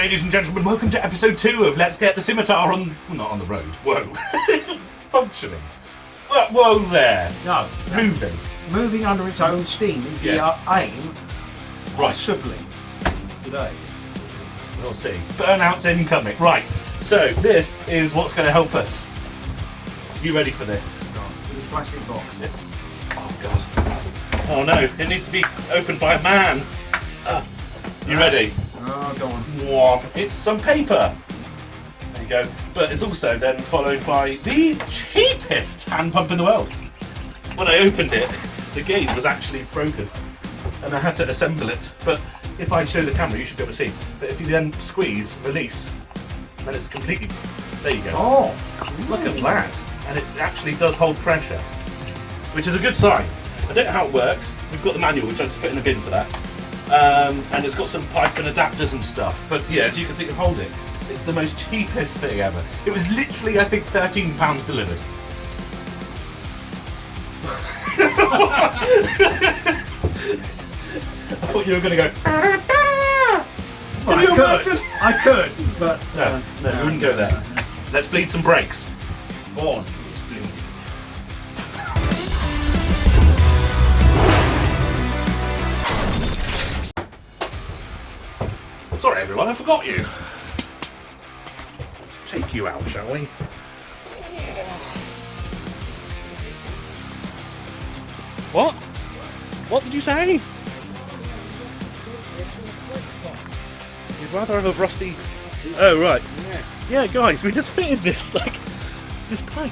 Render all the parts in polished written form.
ladies and gentlemen, welcome to episode 2 of Let's Get the Scimitar on... Well, not on the road. Whoa. Functioning. Whoa there. No. Moving. Moving under its own steam is the aim, possibly, today. We'll see. Burnout's incoming. Right, so this is what's going to help us. You ready for this? This plastic box. Yeah. Oh, God. Oh, no. It needs to be opened by a man. You ready? Oh, go on. Womp. It's some paper. There you go. But it's also then followed by the cheapest hand pump in the world. When I opened it, the gauge was actually broken. And I had to assemble it. But if I show the camera, you should be able to see. But if you then squeeze, release, then it's completely... There you go. Oh, look at that. And it actually does hold pressure, which is a good sign. I don't know how it works. We've got the manual, which I just put in the bin for that. And it's got some pipe and adapters and stuff. But yeah, as you can see, you can hold it. It's the most cheapest thing ever. It was literally, I think, £13 delivered. I thought you were going to go... I could, but... No, we wouldn't go there. Let's bleed some brakes. Go on. Let's bleed. Sorry everyone, I forgot you. Let's take you out, shall we? What? What did you say? You'd rather have a rusty... Oh, right. Yes. Yeah, guys, we just fitted this, this pipe.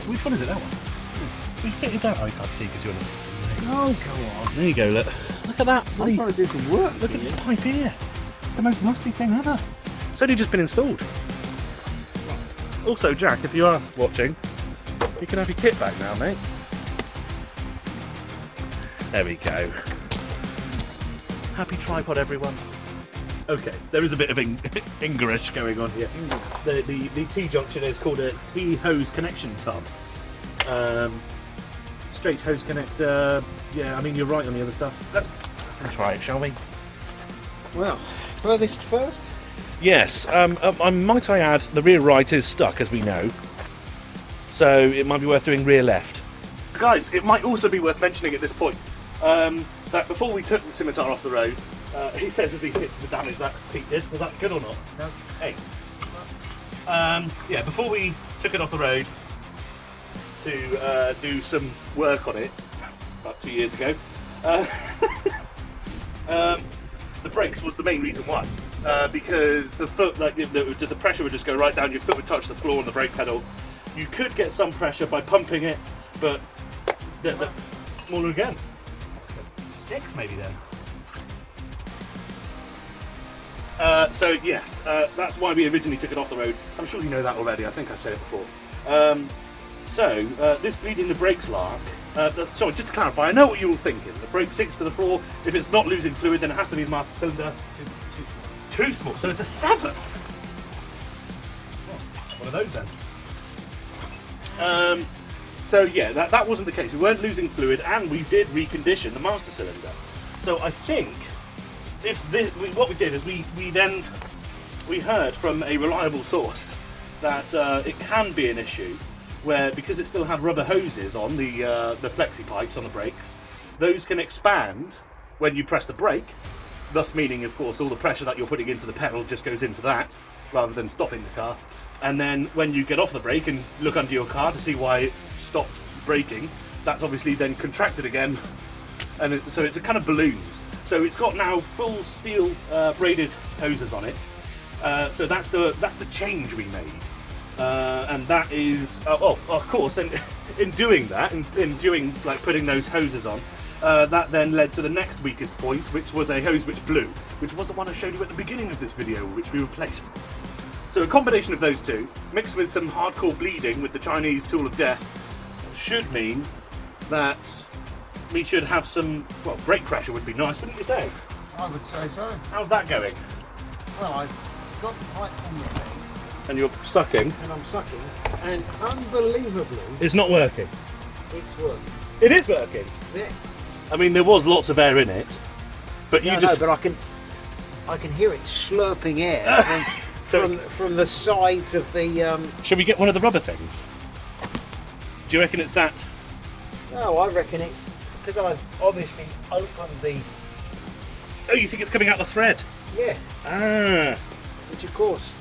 Which one is it, that one? We fitted that. Oh, you can't see because you're on the... Oh, go on. There you go, look. Look at that. I'm trying to do some work. Look at this pipe here. It's the most rusty thing ever. It's only just been installed. Also, Jack, if you are watching, you can have your kit back now, mate. There we go. Happy tripod, everyone. Okay, there is a bit of English going on here. The T-junction is called a T-hose connection tub. Straight hose connector. Yeah, I mean, you're right on the other stuff. Let's try it, shall we? Well, furthest first? Yes, might I add, the rear right is stuck, as we know. So it might be worth doing rear left. Guys, it might also be worth mentioning at this point that before we took the Scimitar off the road, he says as he hits the damage that Pete did. Was that good or not? No. 8. Yeah, before we took it off the road to do some work on it, about 2 years ago, the brakes was the main reason why. Because the foot, the pressure would just go right down, your foot would touch the floor on the brake pedal. You could get some pressure by pumping it, but smaller again. 6 maybe then. So yes, that's why we originally took it off the road. I'm sure you know that already, I think I've said it before. This bleeding the brakes lark, sorry, just to clarify, I know what you're all thinking. The brake sinks to the floor. If it's not losing fluid, then it has to be the master cylinder. Too small, so it's a 7. One of those then. So yeah, that wasn't the case. We weren't losing fluid, and we did recondition the master cylinder. So I think what we did is we heard from a reliable source that it can be an issue where, because it still had rubber hoses on the flexi pipes on the brakes, those can expand when you press the brake, thus meaning, of course, all the pressure that you're putting into the pedal just goes into that rather than stopping the car. And then when you get off the brake and look under your car to see why it's stopped braking, that's obviously then contracted again, and so it kind of balloons. So it's got now full steel braided hoses on it. So that's the change we made, and that is of course. And in doing that, in doing like putting those hoses on, that then led to the next weakest point, which was a hose which blew, which was the one I showed you at the beginning of this video, which we replaced. So a combination of those two, mixed with some hardcore bleeding with the Chinese tool of death, should mean that we should have some, well, brake pressure would be nice, wouldn't you say? I would say so. How's that going? Well, I've got the pipe on the thing, And you're sucking. and I'm sucking, and unbelievably, It's not working. it's working. It is working. Yeah. I mean, there was lots of air in it, but you No, just... but I can I can hear it slurping air from the sides of the. Shall we get one of the rubber things? Do you reckon it's that? No, I reckon it's because I've obviously opened the. Oh, you think it's coming out the thread? Yes. Ah. Which, of course,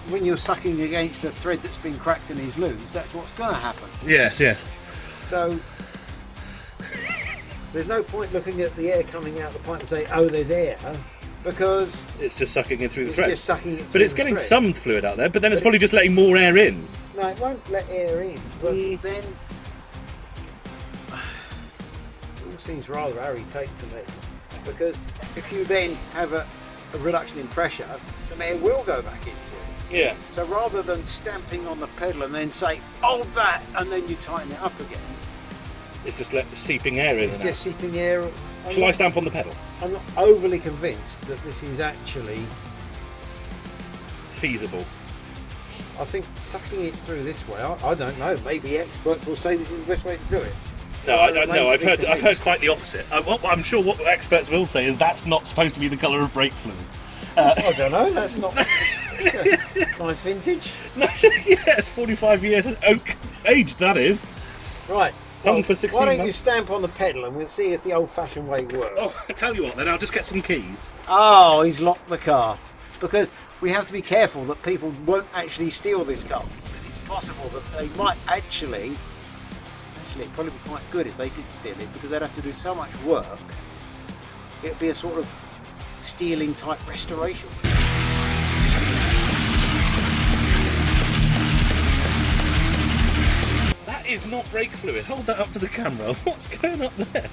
when you're sucking against the thread that's been cracked and is loose, that's what's going to happen. Yes, yes. So there's no point looking at the air coming out the pipe and saying, "Oh, there's air," because it's just sucking it through the it's thread. just sucking it. But it's getting some fluid out there. But then it's probably just letting more air in. No, it won't let air in. But then it all seems rather airy-tate to me, because if you then have a reduction in pressure, some air will go back into it. Yeah. So rather than stamping on the pedal and then say, "Oh, that," and then you tighten it up again, it's just seeping air in. It's just seeping air. Shall I stamp on the pedal? I'm not overly convinced that this is actually feasible. I think sucking it through this way, I don't know. Maybe experts will say this is the best way to do it. No, I don't know. I've heard quite the opposite. I'm sure what experts will say is that's not supposed to be the colour of brake fluid. I don't know. That's not nice vintage. Yeah, it's 45 years oak aged. That is right. Hung for 16 Why don't you months. stamp on the pedal and we'll see if the old-fashioned way works. Oh, I tell you what, then I'll just get some keys. Oh, he's locked the car, because we have to be careful that people won't actually steal this car, because it's possible that they might actually it'd probably be quite good if they did steal it, because they'd have to do so much work. It'd be a sort of stealing type restoration. That is not brake fluid. Hold that up to the camera. What's going up there?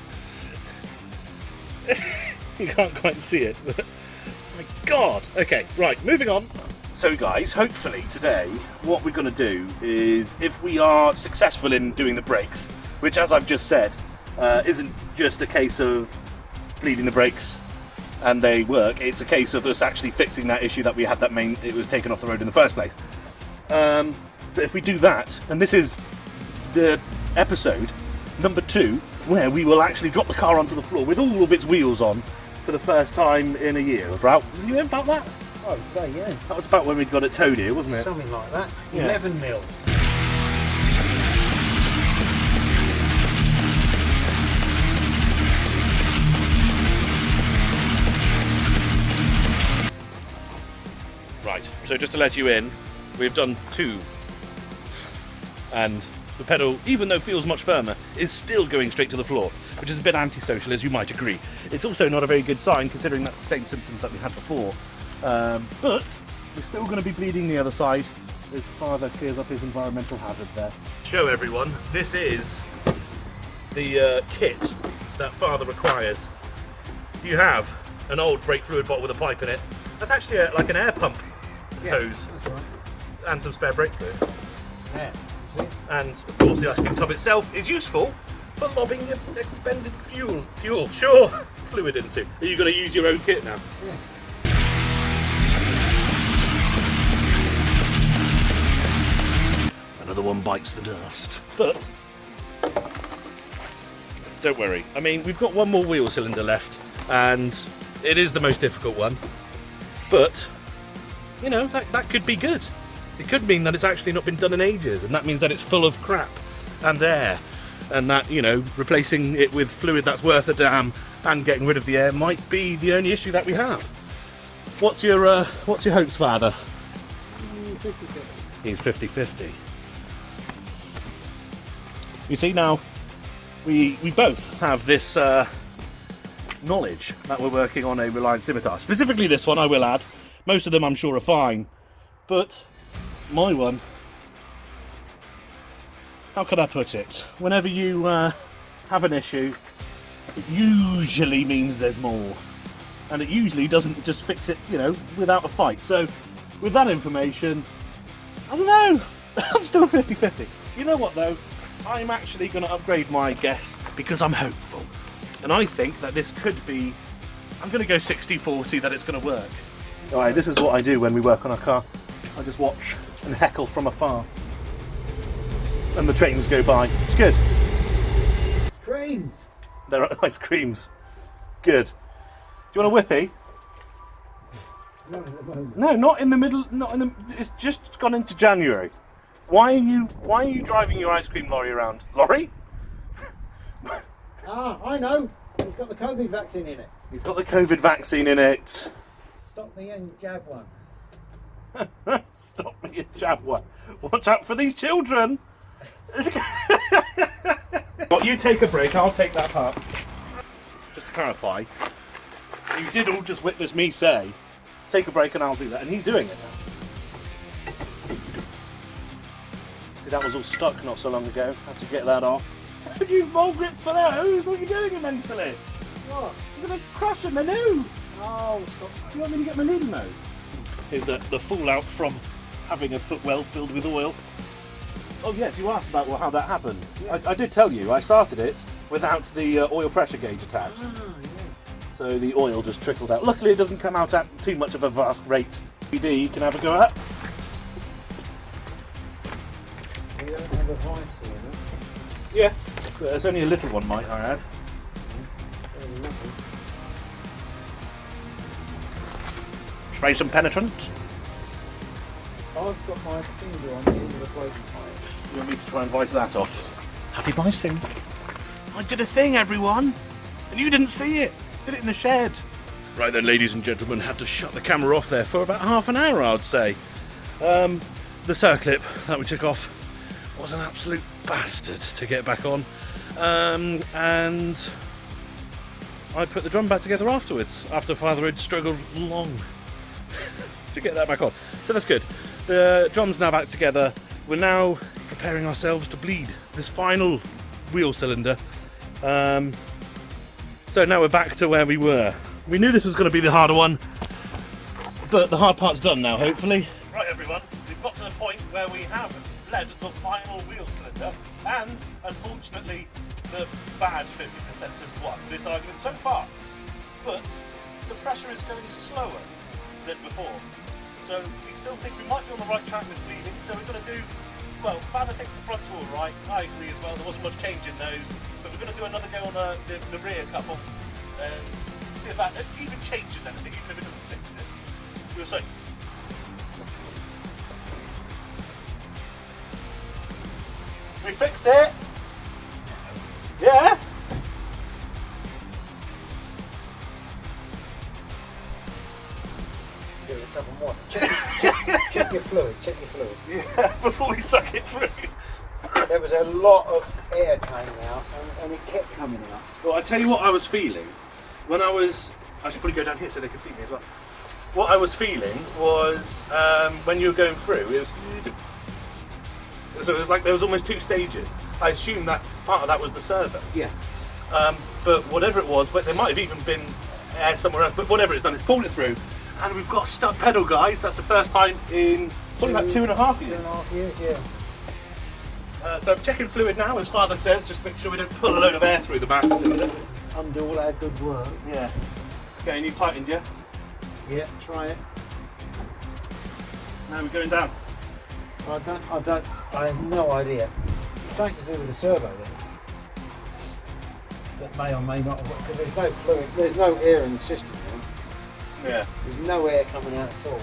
You can't quite see it, but my God. Okay, right, moving on. So guys, hopefully today what we're going to do is, if we are successful in doing the brakes, which as I've just said isn't just a case of bleeding the brakes and they work, it's a case of us actually fixing that issue that we had, it was taken off the road in the first place. But if we do that, and this is the episode number 2 where we will actually drop the car onto the floor with all of its wheels on for the first time in a year. Was you about that? I would say, yeah. That was about when we got it towed here, wasn't it? Something like that. Yeah. 11 mil. Right, so just to let you in, we've done 2. And the pedal, even though it feels much firmer, is still going straight to the floor, which is a bit antisocial, as you might agree. It's also not a very good sign, considering that's the same symptoms that we had before. But we're still going to be bleeding the other side as Father clears up his environmental hazard there. Show everyone, this is the kit that Father requires. You have an old brake fluid bottle with a pipe in it. That's actually like an air pump hose, That's right. and some spare brake fluid. Yeah. And of course the ice cream tub itself is useful for lobbing your expended fluid into. Are you going to use your own kit now? Yeah. Another one bites the dust. But don't worry. I mean, we've got one more wheel cylinder left, and it is the most difficult one. But you know, that could be good. It could mean that it's actually not been done in ages, and that means that it's full of crap and air, and that, you know, replacing it with fluid that's worth a damn and getting rid of the air might be the only issue that we have. What's your hopes, Father? 50-50. He's 50-50. You see, now we both have this knowledge that we're working on a Reliant Scimitar. Specifically this one, I will add. Most of them I'm sure are fine, but my one, how can I put it? Whenever you have an issue, it usually means there's more. And it usually doesn't just fix it, you know, without a fight. So, with that information, I don't know. I'm still 50-50. You know what though? I'm actually going to upgrade my guess because I'm hopeful. And I think that this could be, I'm going to go 60-40 that it's going to work. Alright, this is what I do when we work on a car. I just watch and heckle from afar. And the trains go by. It's good. Screams. They're ice creams. Good. Do you want a whippy? Not at the moment. No, not in the middle. Not in the. It's just gone into January. Why are you driving your ice cream lorry around? Lorry? Ah, I know. It's got the COVID vaccine in it. He's got the COVID vaccine in it. Stop me and jab one. Stop me and jab one. Watch out for these children. Well, you take a break. I'll take that part. Just to clarify, you did all just witness me say, take a break and I'll do that, and he's doing it now. See, that was all stuck not so long ago. Had to get that off. Don't use ball grips for those. What are you doing, you mentalist? What? You're going to crush a manu. Oh, stop. You want me to get my needle nose? Is the fallout from having a foot well filled with oil? Oh yes, you asked about how that happened. Yeah. I did tell you, I started it without the oil pressure gauge attached. Ah, yeah. So the oil just trickled out. Luckily it doesn't come out at too much of a vast rate. BD, you can have a go at. We don't have a vice here, no? Yeah. There's only a little one, might I add. Very lovely. Spray some penetrant. I've got my finger on the end of the blade pipe. You want me to try and vice that off? Happy vicing. I did a thing, everyone, and you didn't see it. Did it in the shed. Right then, ladies and gentlemen, had to shut the camera off there for about half an hour, I'd say. The circlip that we took off was an absolute bastard to get back on, and I put the drum back together afterwards, after Father had struggled long to get that back on. So that's good. The drum's now back together. We're now preparing ourselves to bleed this final wheel cylinder. So now we're back to where we were. We knew this was going to be the harder one, but the hard part's done now, hopefully. Right, everyone, we've got to the point where we have bled the final wheel cylinder, and unfortunately, the bad 50% has won this argument so far. But the pressure is going slower than before. So we still think we might be on the right track with bleeding. So we're going to do, well, Father thinks the front's all right. I agree as well. There wasn't much change in those. But we're going to do another go on the rear couple and see if that even changes anything, even if it doesn't fix it. We'll see. We fixed it. Yeah. Give it a couple more. Check your fluid. Check your fluid. Yeah. Before we suck it through. There was a lot of air came out, and it kept coming out. Well, I tell you what I was feeling when I was. I should probably go down here so they can see me as well. What I was feeling was when you were going through. So it was like there was almost two stages. I assume that part of that was the servo. Yeah. But whatever it was, but there might have even been air somewhere else. But whatever it's done, it's pulled it through, and we've got a stud pedal, guys. That's the first time in probably about 2.5 years. 2.5 years, yeah. So I'm checking fluid now, as Father says, just make sure we don't pull a load of air through the master cylinder. Undo all our good work. Yeah. Okay, and you tightened, yeah? Yeah, try it. Now we're going down. I have no idea. It's something to do with the servo then. That may or may not have worked, because there's no fluid, there's no air in the system now. Yeah. There's no air coming out at all.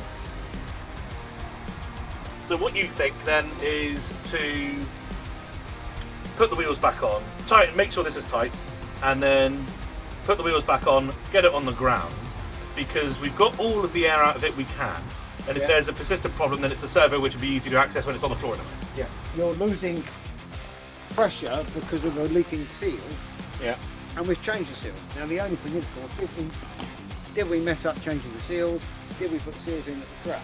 So what you think then is to put the wheels back on, make sure this is tight, and then put the wheels back on, get it on the ground, because we've got all of the air out of it we can. And if there's a persistent problem, then it's the servo, which will be easy to access when it's on the floor in a minute. Yeah. You're losing pressure because of a leaking seal. Yeah. And we've changed the seals. Now the only thing is, of course, did we mess up changing the seals? Did we put seals in that were crap?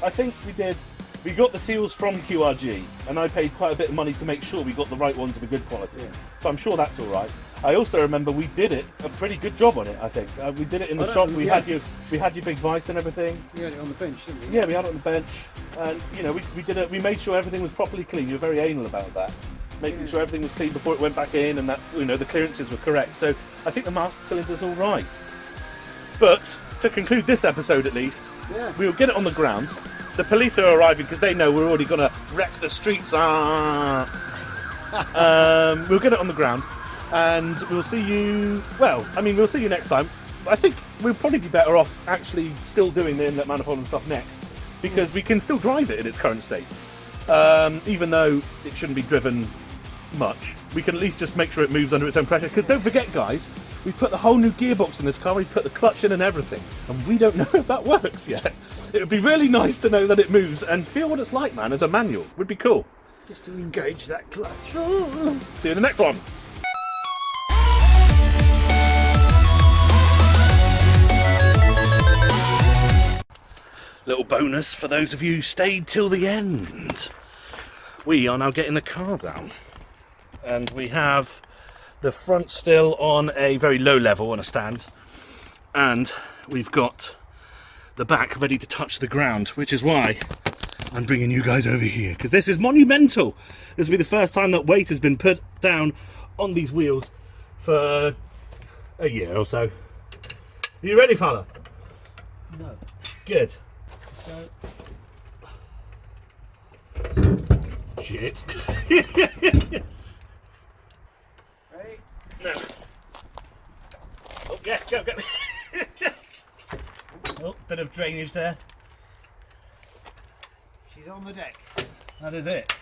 I think we did. We got the seals from QRG, and I paid quite a bit of money to make sure we got the right ones of a good quality. Yeah. So I'm sure that's all right. I also remember we did a pretty good job on it. I think we did it in the shop. We had your big vice and everything. You had it on the bench, didn't we? Yeah, we had it on the bench, and you know we did it. We made sure everything was properly clean. You were very anal about that, making sure everything was clean before it went back in, and that the clearances were correct. So I think the master cylinder's all right. But to conclude this episode, at least, we'll get it on the ground. The police are arriving because they know we're already going to wreck the streets. We'll get it on the ground, and we'll see you. Well, I mean, we'll see you next time. I think we'll probably be better off actually still doing the inlet manifold and stuff next, because we can still drive it in its current state. Even though it shouldn't be driven much, we can at least just make sure it moves under its own pressure. Because don't forget, guys, we put the whole new gearbox in this car, we put the clutch in and everything, and we don't know if that works yet. It would be really nice to know that it moves and feel what it's like, man, as a manual. Would be cool. Just to engage that clutch. See you in the next one. Little bonus for those of you who stayed till the end. We are now getting the car down, and we have the front still on a very low level on a stand, and we've got the back ready to touch the ground, which is why I'm bringing you guys over here, because this is monumental. This will be the first time that weight has been put down on these wheels for a year or so. Are you ready, Father? No. Good. So, Shit. ready? No. Oh, yes, go. Oh, bit of drainage there. She's on the deck. That is it.